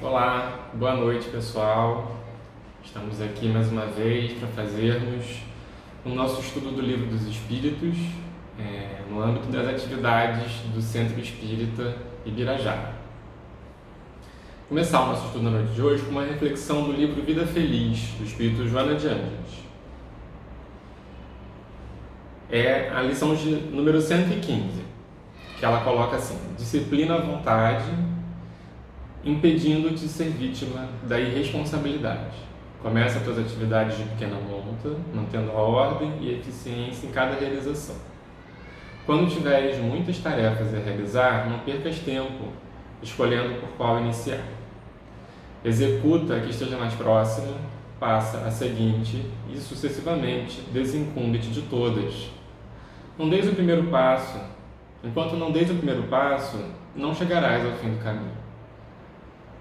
Olá, boa noite pessoal. Estamos aqui mais uma vez para fazermos o nosso estudo do Livro dos Espíritos no âmbito das atividades do Centro Espírita Ibirajara. Começar o nosso estudo na noite de hoje com uma reflexão do livro Vida Feliz, do Espírito Joana de Ângeles. É a lição de número 115, que ela coloca assim: disciplina a vontade, impedindo-te de ser vítima da irresponsabilidade. Começa as tuas atividades de pequena monta, mantendo a ordem e eficiência em cada realização. Quando tiveres muitas tarefas a realizar, não percas tempo escolhendo por qual iniciar. Executa a que esteja mais próxima, passa a seguinte e sucessivamente desincumbe-te de todas. Não deis o primeiro passo. Enquanto não deis o primeiro passo, não chegarás ao fim do caminho.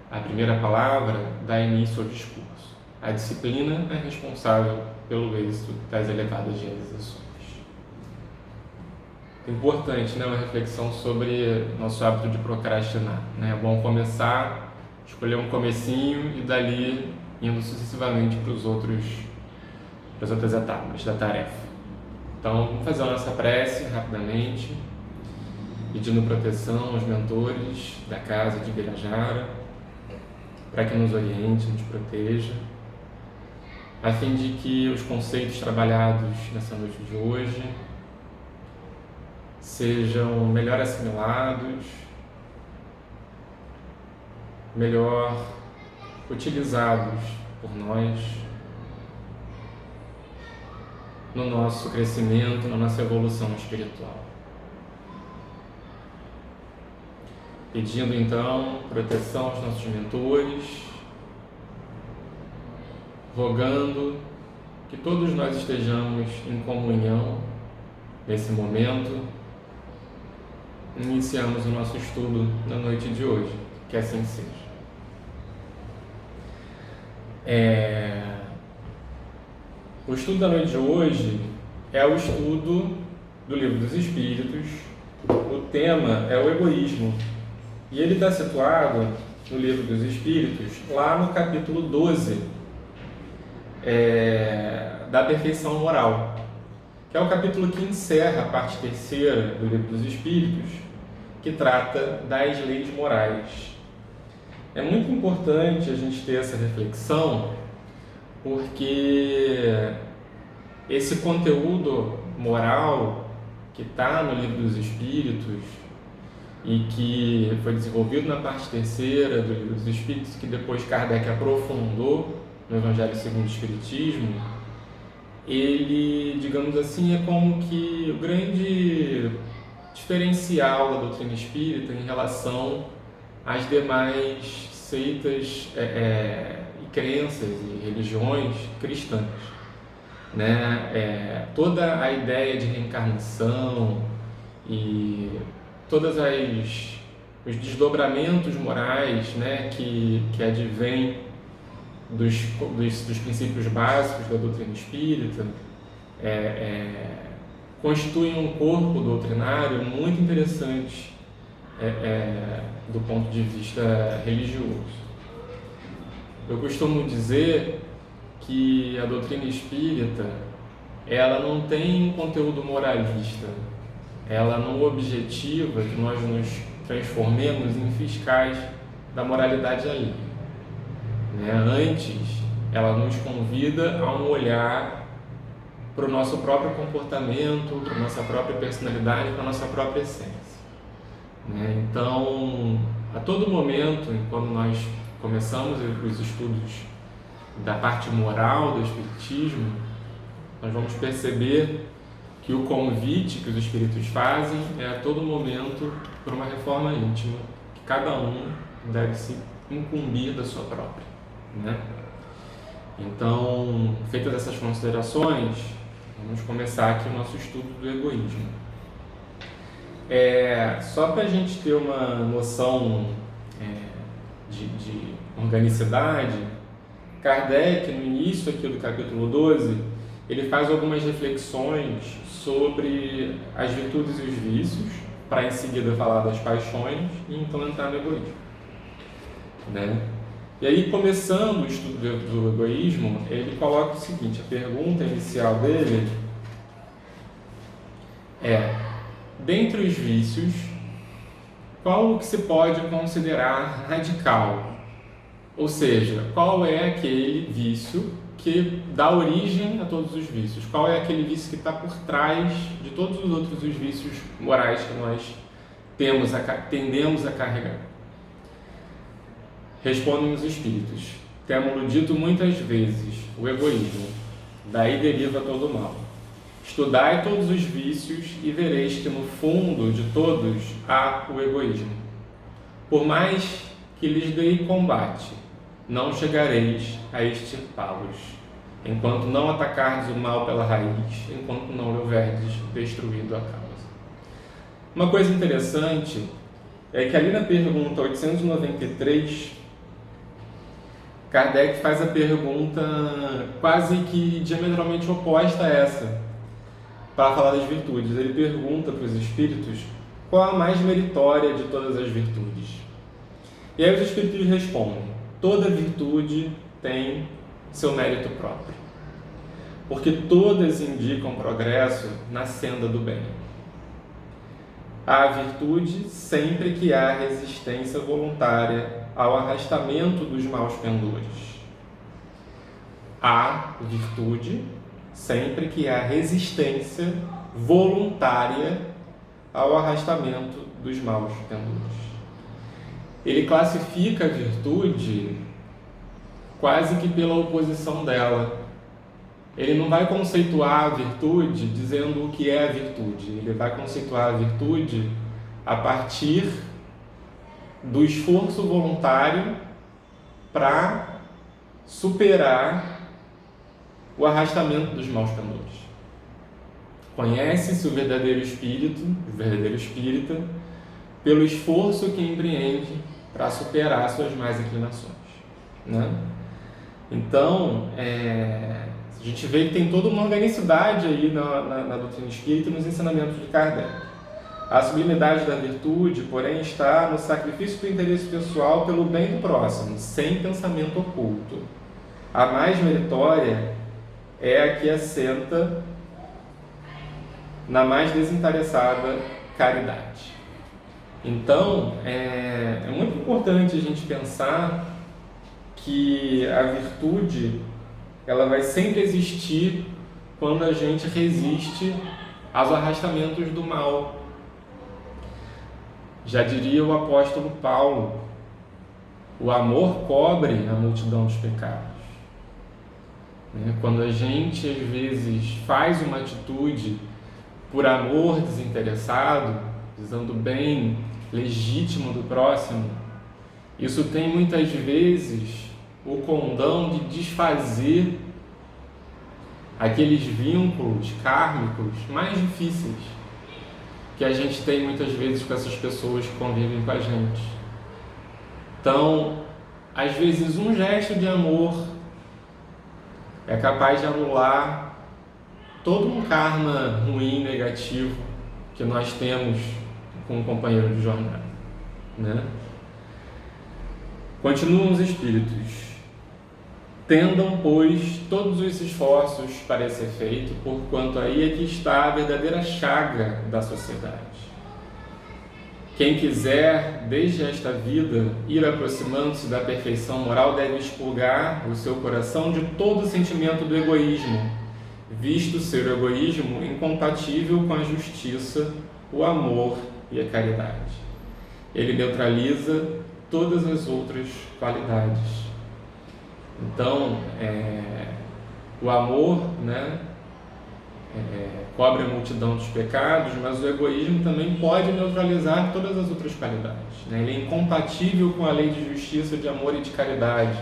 A primeira palavra dá início ao discurso. A disciplina é responsável pelo êxito das elevadas realizações. Importante, né? Uma reflexão sobre nosso hábito de procrastinar. É bom começar, escolher um comecinho e dali indo sucessivamente para as outras etapas da tarefa. Então, vamos fazer a nossa prece rapidamente, pedindo proteção aos mentores da casa de Ibirajara, para que nos oriente, nos proteja, a fim de que os conceitos trabalhados nessa noite de hoje sejam melhor assimilados, melhor utilizados por nós no nosso crescimento, na nossa evolução espiritual. Pedindo então proteção aos nossos mentores, rogando que todos nós estejamos em comunhão nesse momento. Iniciamos o nosso estudo na noite de hoje, que assim seja. O estudo da noite de hoje é o estudo do Livro dos Espíritos. O tema é o egoísmo. E ele está situado no Livro dos Espíritos, lá no capítulo 12, da perfeição moral, que é o capítulo que encerra a parte terceira do Livro dos Espíritos, que trata das leis morais. É muito importante a gente ter essa reflexão, porque esse conteúdo moral que está no Livro dos Espíritos e que foi desenvolvido na parte terceira do Livro dos Espíritos, que depois Kardec aprofundou no Evangelho segundo o Espiritismo, ele, digamos assim, é como que o grande diferencial da doutrina espírita em relação às demais seitas e crenças e religiões cristãs, né? Toda a ideia de reencarnação e todos os desdobramentos morais, né, que advêm dos princípios básicos da doutrina espírita, constituem um corpo doutrinário muito interessante do ponto de vista religioso. Eu costumo dizer que a doutrina espírita ela não tem um conteúdo moralista. Ela não objetiva que nós nos transformemos em fiscais da moralidade alheia. Antes, ela nos convida a um olhar para o nosso próprio comportamento, para a nossa própria personalidade, para a nossa própria essência. Então, a todo momento, quando nós começamos os estudos da parte moral do Espiritismo, nós vamos perceber que o convite que os Espíritos fazem é a todo momento para uma reforma íntima, que cada um deve se incumbir da sua própria. Então, feitas essas considerações, vamos começar aqui o nosso estudo do egoísmo. Só para a gente ter uma noção de organicidade, Kardec, no início aqui do capítulo 12, ele faz algumas reflexões sobre as virtudes e os vícios, para em seguida falar das paixões e então entrar no egoísmo. E aí, começando o estudo do egoísmo, ele coloca o seguinte, a pergunta inicial dele é: dentre os vícios, qual o que se pode considerar radical? Ou seja, qual é aquele vício que dá origem a todos os vícios? Qual é aquele vício que está por trás de todos os outros vícios morais que nós tendemos a carregar? Respondem os espíritos: temos-lo dito muitas vezes, o egoísmo. Daí deriva todo o mal. Estudai todos os vícios e vereis que no fundo de todos há o egoísmo. Por mais que lhes dei combate, não chegareis a extirpá-los, enquanto não atacardes o mal pela raiz, enquanto não lhe houverdes destruído a causa. Uma coisa interessante é que ali na pergunta 893, Kardec faz a pergunta quase que diametralmente oposta a essa, para falar das virtudes. Ele pergunta para os espíritos qual a mais meritória de todas as virtudes. E aí os espíritos respondem: toda virtude tem seu mérito próprio, porque todas indicam progresso na senda do bem. Há virtude sempre que há resistência voluntária ao arrastamento dos maus pendores. Há virtude sempre que há resistência voluntária ao arrastamento dos maus pendores. Ele classifica a virtude quase que pela oposição dela. Ele não vai conceituar a virtude dizendo o que é a virtude. Ele vai conceituar a virtude a partir do esforço voluntário para superar o arrastamento dos maus pendores. Conhece-se o verdadeiro espírita, pelo esforço que empreende para superar suas más inclinações, né? Então, a gente vê que tem toda uma organicidade aí na doutrina espírita e nos ensinamentos de Kardec. A sublimidade da virtude, porém, está no sacrifício do interesse pessoal pelo bem do próximo, sem pensamento oculto. A mais meritória é a que assenta na mais desinteressada caridade. Então, é muito importante a gente pensar que a virtude ela vai sempre existir quando a gente resiste aos arrastamentos do mal. Já diria o apóstolo Paulo: o amor cobre a multidão dos pecados. Quando a gente, às vezes, faz uma atitude por amor desinteressado, visando o bem legítimo do próximo, isso tem muitas vezes o condão de desfazer aqueles vínculos kármicos mais difíceis que a gente tem muitas vezes com essas pessoas que convivem com a gente. Então, às vezes um gesto de amor é capaz de anular todo um karma ruim, negativo que nós temos com um companheiro de jornada, né? Continuam os espíritos: tendam, pois, todos os esforços para esse efeito, porquanto aí é que está a verdadeira chaga da sociedade. Quem quiser, desde esta vida, ir aproximando-se da perfeição moral, deve expurgar o seu coração de todo o sentimento do egoísmo, visto ser o egoísmo incompatível com a justiça, o amor e a caridade. Ele neutraliza todas as outras qualidades. Então, o amor, né, cobre a multidão dos pecados, mas o egoísmo também pode neutralizar todas as outras qualidades, né? Ele é incompatível com a lei de justiça, de amor e de caridade,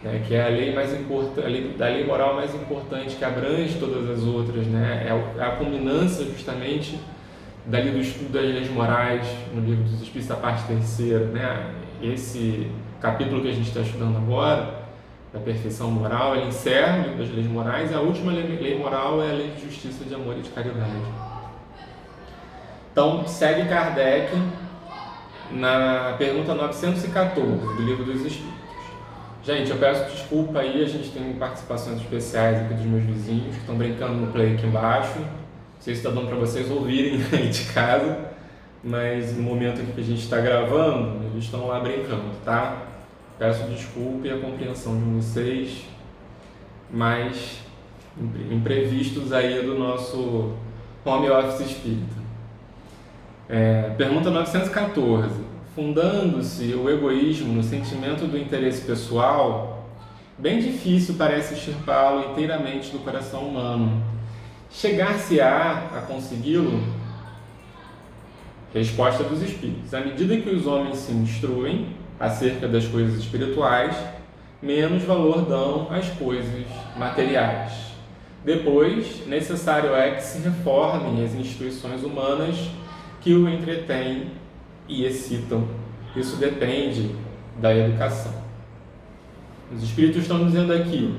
né, que é a lei mais importante, a lei moral mais importante, que abrange todas as outras, né? É a culminância justamente dali do estudo das leis morais no livro dos Espíritos, a parte terceira, né? Esse capítulo que a gente está estudando agora, da perfeição moral, ele encerra o livro das leis morais, e a última lei moral é a lei de justiça, de amor e de caridade. Então, segue Kardec na pergunta 914 do livro dos Espíritos. Gente, eu peço desculpa aí, a gente tem participações especiais aqui dos meus vizinhos que estão brincando no play aqui embaixo. Não sei se está dando para vocês ouvirem aí de casa, mas no momento aqui que a gente está gravando, eles estão lá brincando, tá? Peço desculpa e a compreensão de vocês, mas imprevistos aí do nosso home office espírita. Pergunta 914. Fundando-se o egoísmo no sentimento do interesse pessoal, bem difícil parece extirpá-lo inteiramente do coração humano. Chegar-se-á a consegui-lo? Resposta dos Espíritos. À medida que os homens se instruem acerca das coisas espirituais, menos valor dão às coisas materiais. Depois, necessário é que se reformem as instituições humanas que o entretêm e excitam. Isso depende da educação. Os Espíritos estão dizendo aqui,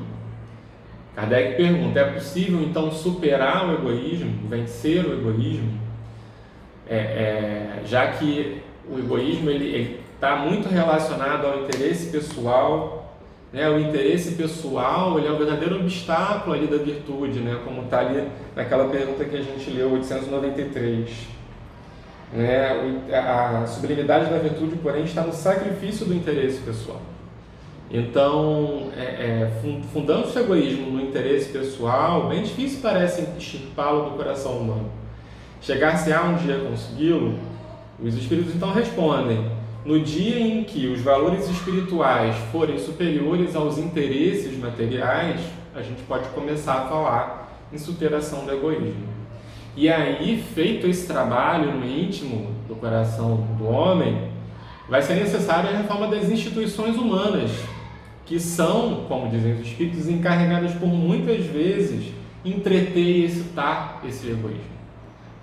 Kardec pergunta, é possível então superar o egoísmo, vencer o egoísmo? Já que o egoísmo ele está muito relacionado ao interesse pessoal, né? O interesse pessoal ele é o verdadeiro obstáculo ali da virtude, né? Como está ali naquela pergunta que a gente leu, 893. A sublimidade da virtude, porém, está no sacrifício do interesse pessoal. Então, fundando-se o egoísmo no interesse pessoal, bem difícil parece extirpá-lo do coração humano. Chegar-se-á um dia a consegui-lo? Os Espíritos então respondem, no dia em que os valores espirituais forem superiores aos interesses materiais, a gente pode começar a falar em superação do egoísmo. E aí, feito esse trabalho no íntimo do coração do homem, vai ser necessária a reforma das instituições humanas, que são, como dizem os Espíritos, encarregadas por muitas vezes entreter e excitar esse egoísmo,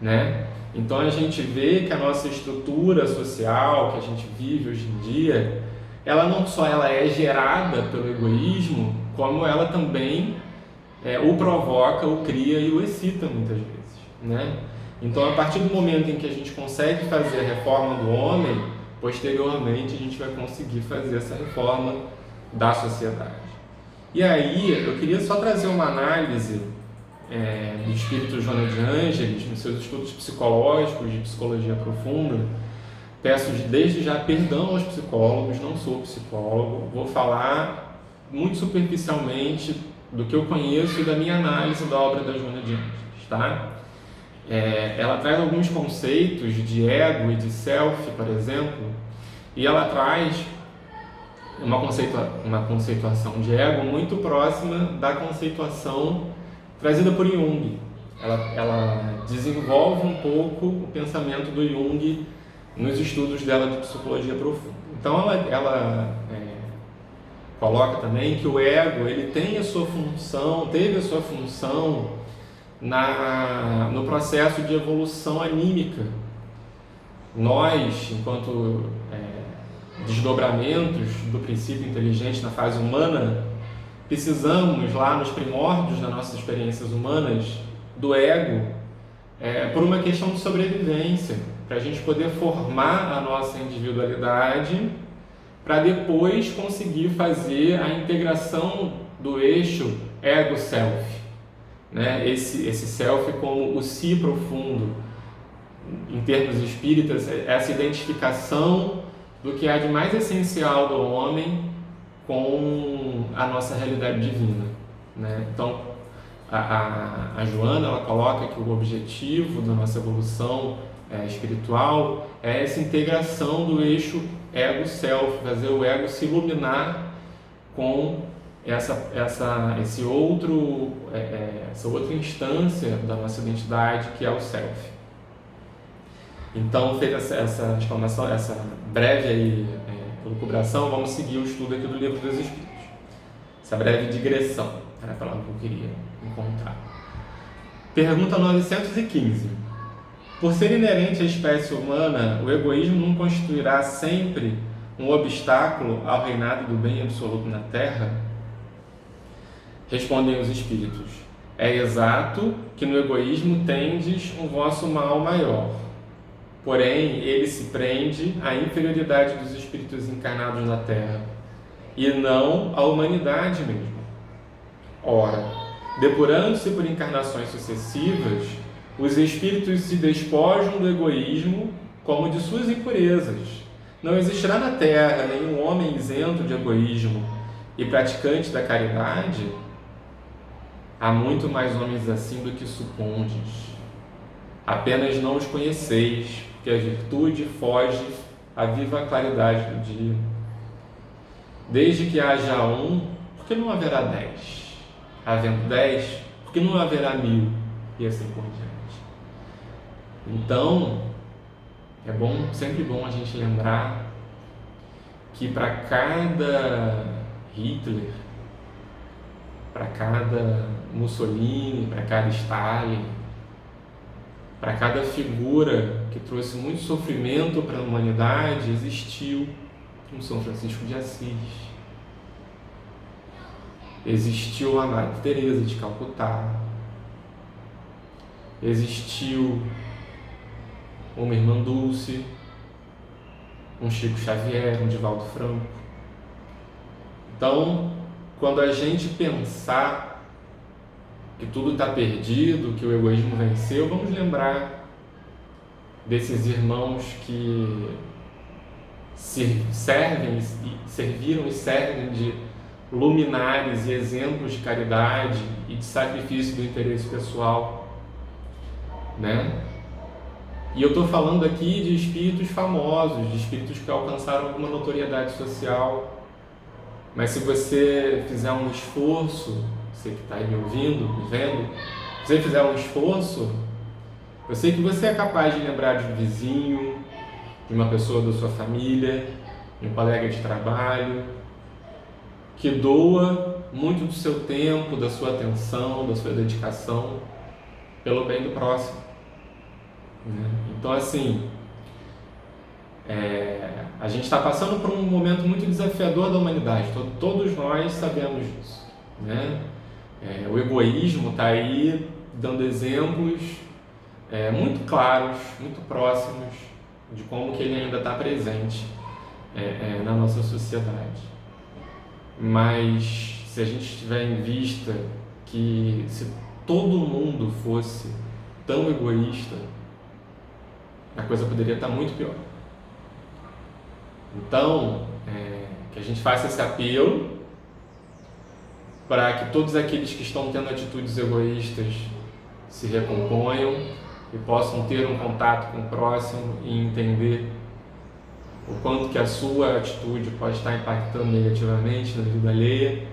né? Então a gente vê que a nossa estrutura social que a gente vive hoje em dia, ela não só é gerada pelo egoísmo, como ela também o provoca, o cria e o excita muitas vezes. Né? Então, a partir do momento em que a gente consegue fazer a reforma do homem, posteriormente a gente vai conseguir fazer essa reforma da sociedade. E aí, eu queria só trazer uma análise do espírito Joana de Ângeles, nos seus estudos psicológicos, de psicologia profunda. Peço desde já perdão aos psicólogos, não sou psicólogo, vou falar muito superficialmente do que eu conheço e da minha análise da obra da Joana de Ângeles, tá? Ela traz alguns conceitos de ego e de self, por exemplo, e ela traz uma conceituação de ego muito próxima da conceituação trazida por Jung. Ela desenvolve um pouco o pensamento do Jung nos estudos dela de psicologia profunda. Então ela coloca também que o ego ele teve a sua função no processo de evolução anímica. Nós, enquanto desdobramentos do princípio inteligente na fase humana, precisamos lá nos primórdios das nossas experiências humanas do ego por uma questão de sobrevivência, para a gente poder formar a nossa individualidade para depois conseguir fazer a integração do eixo ego-self. Né? Esse self como o si profundo, em termos espíritas, essa identificação do que há de mais essencial do homem com a nossa realidade divina. Né? Então, a Joana ela coloca que o objetivo da nossa evolução espiritual é essa integração do eixo ego-self, fazer o ego se iluminar com essa outra instância da nossa identidade, que é o self. Então, feita essa exclamação, essa breve elucubração, vamos seguir o estudo aqui do Livro dos Espíritos. Essa breve digressão, era a palavra que eu queria encontrar. Pergunta 915. Por ser inerente à espécie humana, o egoísmo não constituirá sempre um obstáculo ao reinado do bem absoluto na Terra? Respondem os Espíritos. É exato que no egoísmo tendes um vosso mal maior. Porém, ele se prende à inferioridade dos espíritos encarnados na Terra. e não a humanidade mesmo. Ora, depurando-se por encarnações sucessivas, os espíritos se despojam do egoísmo como de suas impurezas. Não existirá na Terra nenhum homem isento de egoísmo e praticante da caridade. Há muito mais homens assim do que supondes. Apenas não os conheceis, porque a virtude foge à viva claridade do dia. Desde que haja um, por que não haverá 10? Havendo 10, por que não haverá 1000? E assim por diante. Então, é bom, sempre bom a gente lembrar que para cada Hitler, para cada Mussolini, para cada Stalin, para cada figura que trouxe muito sofrimento para a humanidade, existiu um São Francisco de Assis, existiu a Madre Teresa de Calcutá, existiu uma Irmã Dulce, um Chico Xavier, um Divaldo Franco. Então, quando a gente pensar que tudo está perdido, que o egoísmo venceu, vamos lembrar desses irmãos que serviram e servem de luminares e exemplos de caridade e de sacrifício do interesse pessoal, né? E eu estou falando aqui de espíritos famosos, de espíritos que alcançaram alguma notoriedade social. Mas se você fizer um esforço, você que está aí me ouvindo, me vendo, se você fizer um esforço, eu sei que você é capaz de lembrar de um vizinho, de uma pessoa da sua família, de um colega de trabalho, que doa muito do seu tempo, da sua atenção, da sua dedicação pelo bem do próximo. Então, assim, a gente está passando por um momento muito desafiador da humanidade, todos nós sabemos disso, né? O egoísmo está aí dando exemplos muito claros, muito próximos de como que ele ainda está presente na nossa sociedade. Mas se a gente tiver em vista que se todo mundo fosse tão egoísta, a coisa poderia estar muito pior. Então, que a gente faça esse apelo para que todos aqueles que estão tendo atitudes egoístas se recomponham e possam ter um contato com o próximo e entender o quanto que a sua atitude pode estar impactando negativamente na vida alheia.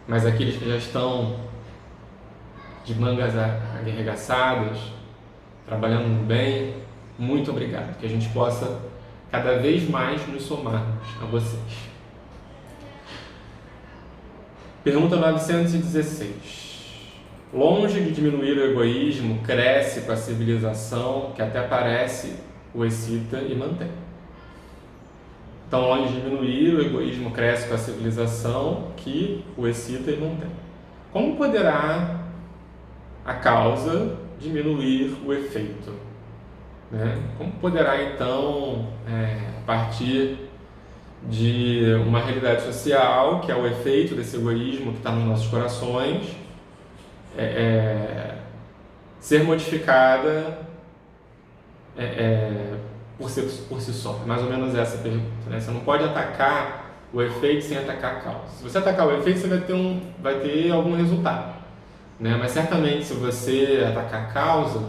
Mas aqueles que já estão de mangas arregaçadas, trabalhando no bem, muito obrigado, que a gente possa cada vez mais nos somarmos a vocês. Pergunta 916. Longe de diminuir o egoísmo, cresce com a civilização que até parece o excita e mantém. Então, longe de diminuir, o egoísmo cresce com a civilização que o excita e mantém. Como poderá a causa diminuir o efeito? Né? Como poderá, então, a partir de uma realidade social, que é o efeito desse egoísmo que está nos nossos corações, ser modificada por si só? Mais ou menos essa pergunta, né? Você não pode atacar o efeito sem atacar a causa. Se você atacar o efeito, você vai ter algum resultado, né? Mas certamente, se você atacar a causa,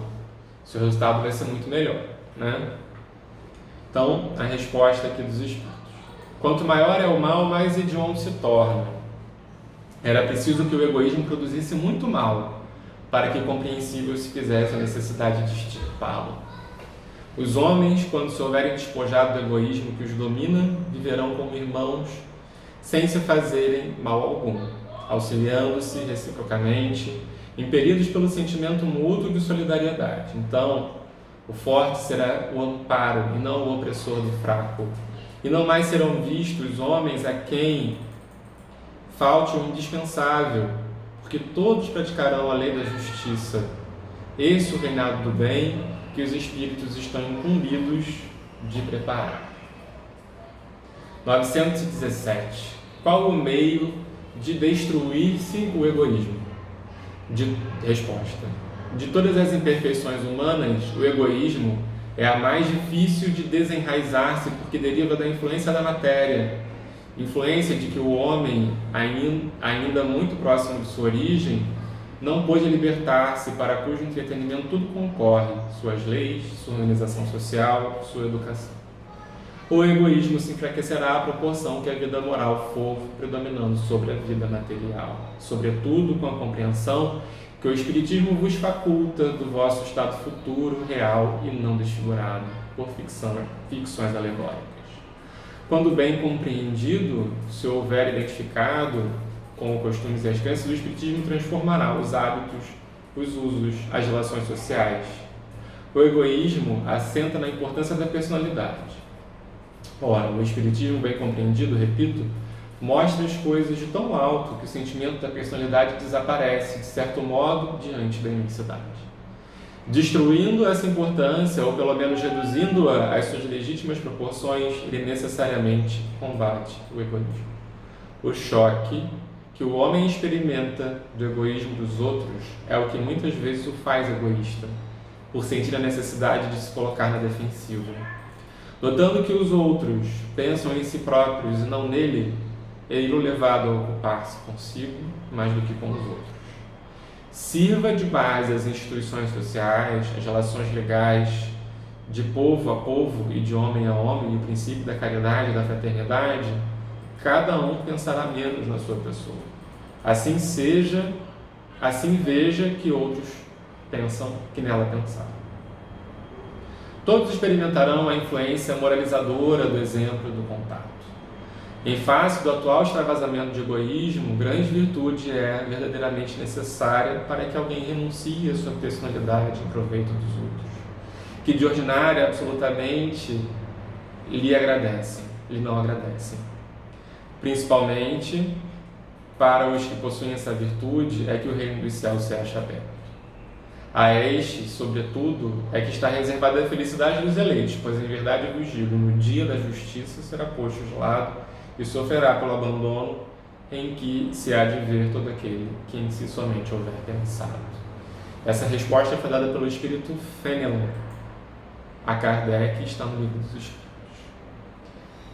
seu resultado vai ser muito melhor, né? Então, a resposta aqui dos espíritos: quanto maior é o mal, mais hediondo se torna. Era preciso que o egoísmo produzisse muito mal para que compreensível se fizesse a necessidade de extirpá-lo. Os homens, quando se houverem despojado do egoísmo que os domina, viverão como irmãos, sem se fazerem mal algum, auxiliando-se reciprocamente, impelidos pelo sentimento mútuo de solidariedade. Então, o forte será o amparo e não o opressor do fraco. E não mais serão vistos homens a quem falte o indispensável, porque todos praticarão a lei da justiça. Esse é o reinado do bem que os espíritos estão incumbidos de preparar. 917. Qual o meio de destruir-se o egoísmo? Resposta. De todas as imperfeições humanas, o egoísmo é a mais difícil de desenraizar-se porque deriva da influência da matéria, influência de que o homem, ainda muito próximo de sua origem, não pôde libertar-se, para cujo entretenimento tudo concorre, suas leis, sua organização social, sua educação. O egoísmo se enfraquecerá à proporção que a vida moral for predominando sobre a vida material, sobretudo com a compreensão que o Espiritismo vos faculta do vosso estado futuro, real e não desfigurado por ficções alegóricas. Quando bem compreendido, se houver identificado com os costumes e as crenças, o Espiritismo transformará os hábitos, os usos, as relações sociais. O egoísmo assenta na importância da personalidade. Ora, o Espiritismo bem compreendido, repito, mostra as coisas de tão alto que o sentimento da personalidade desaparece, de certo modo, diante da imensidade. Destruindo essa importância, ou pelo menos reduzindo-a às suas legítimas proporções, ele necessariamente combate o egoísmo. O choque que o homem experimenta do egoísmo dos outros é o que muitas vezes o faz egoísta, por sentir a necessidade de se colocar na defensiva. Notando que os outros pensam em si próprios e não nele, ele o levado a ocupar-se consigo mais do que com os outros. Sirva de base as instituições sociais, as relações legais, de povo a povo e de homem a homem, e o princípio da caridade e da fraternidade, cada um pensará menos na sua pessoa. Assim veja que outros pensam que nela pensaram. Todos experimentarão a influência moralizadora do exemplo e do contato. Em face do atual extravasamento de egoísmo, grande virtude é verdadeiramente necessária para que alguém renuncie à sua personalidade em proveito dos outros, que de ordinário absolutamente lhe não agradecem. Principalmente para os que possuem essa virtude é que o reino dos céus se acha aberto. A este, sobretudo, é que está reservada a felicidade dos eleitos, pois em verdade eu vos digo, no dia da justiça será posto de lado e sofrerá pelo abandono em que se há de ver todo aquele que em si somente houver pensado. Essa resposta foi dada pelo Espírito Fenelon a Kardec, está no Livro dos Espíritos.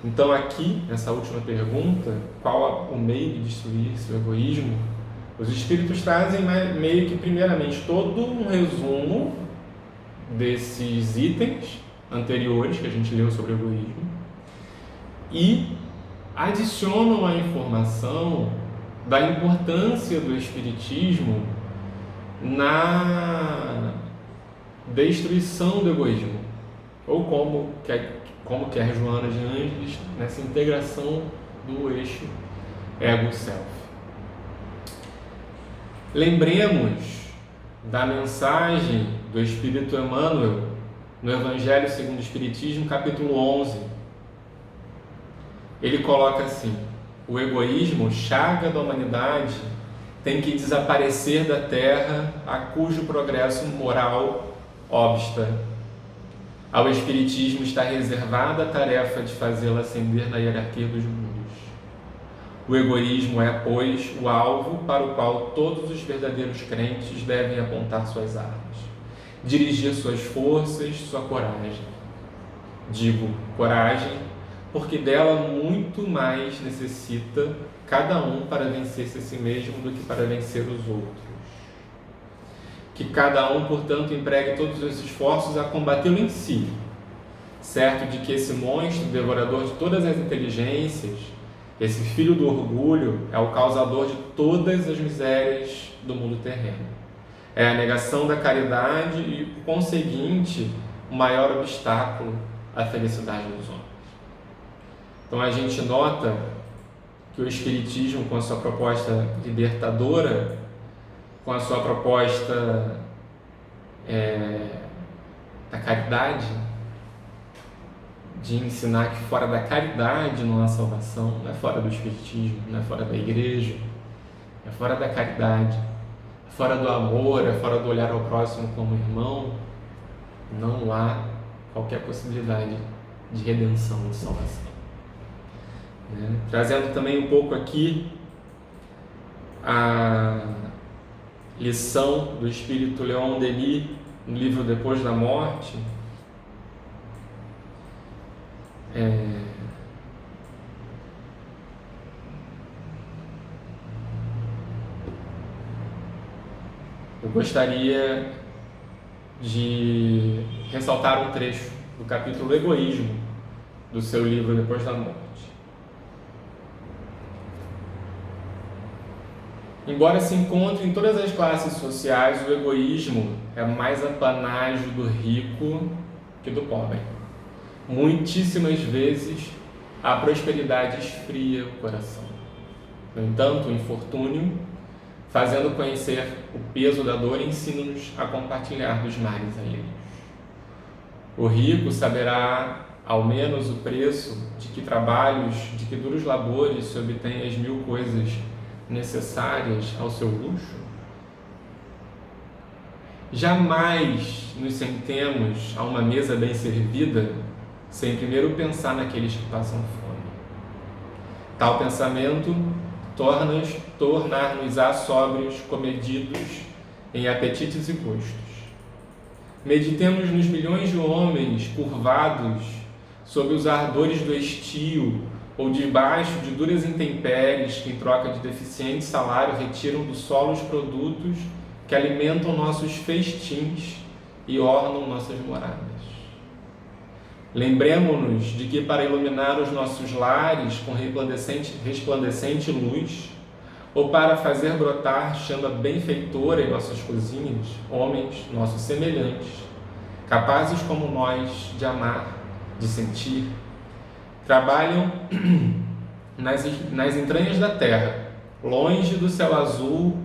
Então aqui, nessa última pergunta, qual o meio de destruir-se o egoísmo? Os Espíritos trazem meio que, primeiramente, todo um resumo desses itens anteriores que a gente leu sobre o egoísmo e adicionam a informação da importância do Espiritismo na destruição do egoísmo, ou como quer Joana de Ângeles, nessa integração do eixo ego-self. Lembremos da mensagem do Espírito Emmanuel no Evangelho segundo o Espiritismo, capítulo 11. Ele coloca assim: o egoísmo, chaga da humanidade, tem que desaparecer da terra, a cujo progresso moral obsta. Ao Espiritismo está reservada a tarefa de fazê-la ascender na hierarquia dos mundos. O egoísmo é, pois, o alvo para o qual todos os verdadeiros crentes devem apontar suas armas, dirigir suas forças, sua coragem. Digo coragem, porque dela muito mais necessita cada um para vencer-se a si mesmo do que para vencer os outros. Que cada um, portanto, empregue todos os esforços a combatê-lo em si, certo de que esse monstro, devorador de todas as inteligências, esse filho do orgulho, é o causador de todas as misérias do mundo terreno. É a negação da caridade e, por conseguinte, o maior obstáculo à felicidade dos homens. Então a gente nota que o Espiritismo, com a sua proposta libertadora, com a sua proposta da caridade, de ensinar que fora da caridade não há salvação, não é fora do Espiritismo, não é fora da igreja, é fora da caridade, é fora do amor, é fora do olhar ao próximo como irmão, não há qualquer possibilidade de redenção, de salvação. né? Trazendo também um pouco aqui a lição do espírito Leon Denis no livro Depois da Morte. Eu gostaria de ressaltar um trecho do capítulo Egoísmo do seu livro Depois da Morte. Embora se encontre em todas as classes sociais, o egoísmo é mais apanágio do rico que do pobre. Muitíssimas vezes a prosperidade esfria o coração. No entanto, o infortúnio, fazendo conhecer o peso da dor, ensina-nos a compartilhar dos males alheios. O rico saberá ao menos o preço de que trabalhos, de que duros labores se obtém as 1000 coisas necessárias ao seu luxo. Jamais nos sentemos a uma mesa bem servida sem primeiro pensar naqueles que passam fome. Tal pensamento tornar-nos-á sóbrios, comedidos em apetites e gostos. Meditemos nos milhões de homens curvados sob os ardores do estio ou debaixo de duras intempéries que, em troca de deficiente salário, retiram do solo os produtos que alimentam nossos festins e ornam nossas moradas. Lembremo-nos de que, para iluminar os nossos lares com resplandecente luz, ou para fazer brotar chama benfeitora em nossas cozinhas, homens nossos semelhantes, capazes como nós de amar, de sentir, trabalham nas entranhas da terra, longe do céu azul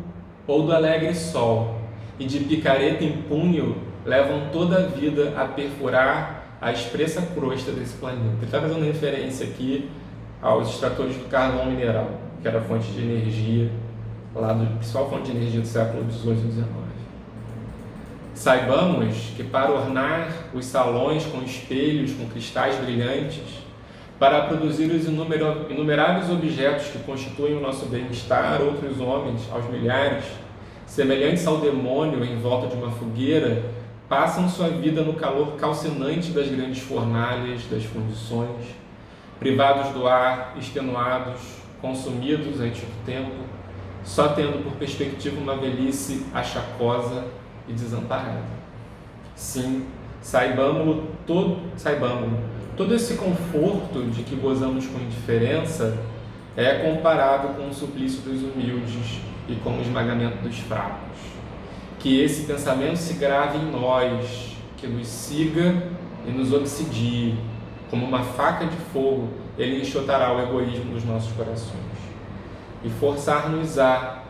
ou do alegre sol, e de picareta em punho levam toda a vida a perfurar a espessa crosta desse planeta. Ele está fazendo referência aqui aos extratores do carvão mineral, que era a fonte de energia, principal fonte de energia do século XVIII e XIX. Saibamos que, para ornar os salões com espelhos, com cristais brilhantes, para produzir os inumeráveis objetos que constituem o nosso bem-estar, outros homens, aos milhares, semelhantes ao demônio em volta de uma fogueira, passam sua vida no calor calcinante das grandes fornalhas, das fundições, privados do ar, extenuados, consumidos antes do tempo, só tendo por perspectiva uma velhice achacosa e desamparada. Sim, saibamos todo esse conforto de que gozamos com indiferença é comparado com o suplício dos humildes e com o esmagamento dos fracos. Que esse pensamento se grave em nós, que nos siga e nos obsidie. Como uma faca de fogo, ele enxotará o egoísmo dos nossos corações e forçar-nos a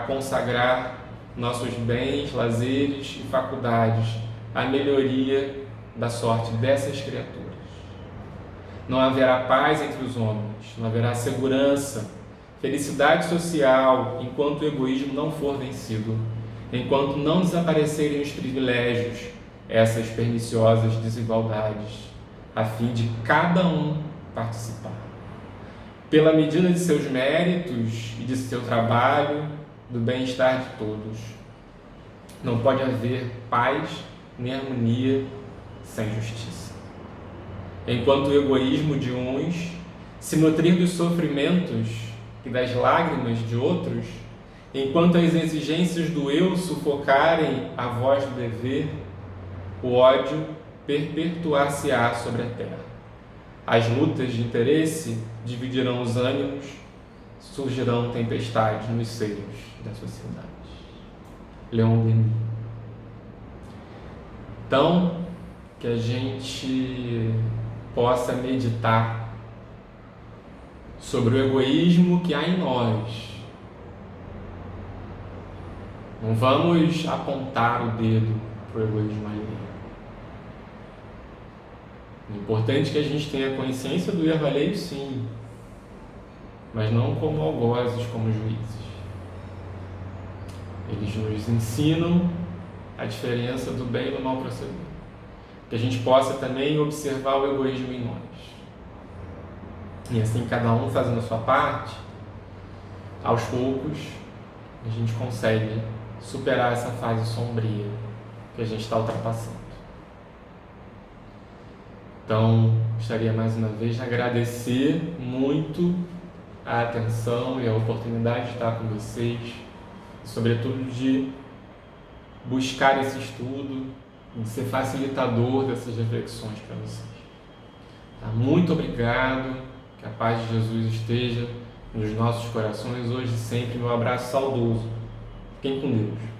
consagrar nossos bens, lazeres e faculdades à melhoria da sorte dessas criaturas. Não haverá paz entre os homens, não haverá segurança, felicidade social, enquanto o egoísmo não for vencido, enquanto não desaparecerem os privilégios, essas perniciosas desigualdades, a fim de cada um participar, pela medida de seus méritos e de seu trabalho, do bem-estar de todos. Não pode haver paz nem harmonia sem justiça. Enquanto o egoísmo de uns se nutrir dos sofrimentos e das lágrimas de outros, enquanto as exigências do eu sufocarem a voz do dever, o ódio perpetuar-se-á sobre a terra. As lutas de interesse dividirão os ânimos, surgirão tempestades nos seios da sociedade. Leon Denis. Então, que a gente possa meditar sobre o egoísmo que há em nós. Não vamos apontar o dedo para o egoísmo alheio. É importante que a gente tenha consciência do erro alheio, sim, mas não como algozes, como juízes. Eles nos ensinam a diferença do bem e do mal proceder. Que a gente possa também observar o egoísmo em nós. E assim, cada um fazendo a sua parte, aos poucos a gente consegue superar essa fase sombria que a gente está ultrapassando. Então, gostaria mais uma vez de agradecer muito a atenção e a oportunidade de estar com vocês, e sobretudo de buscar esse estudo, de ser facilitador dessas reflexões para vocês. Tá? Muito obrigado, que a paz de Jesus esteja nos nossos corações hoje e sempre. Meu abraço saudoso. Fiquem com Deus.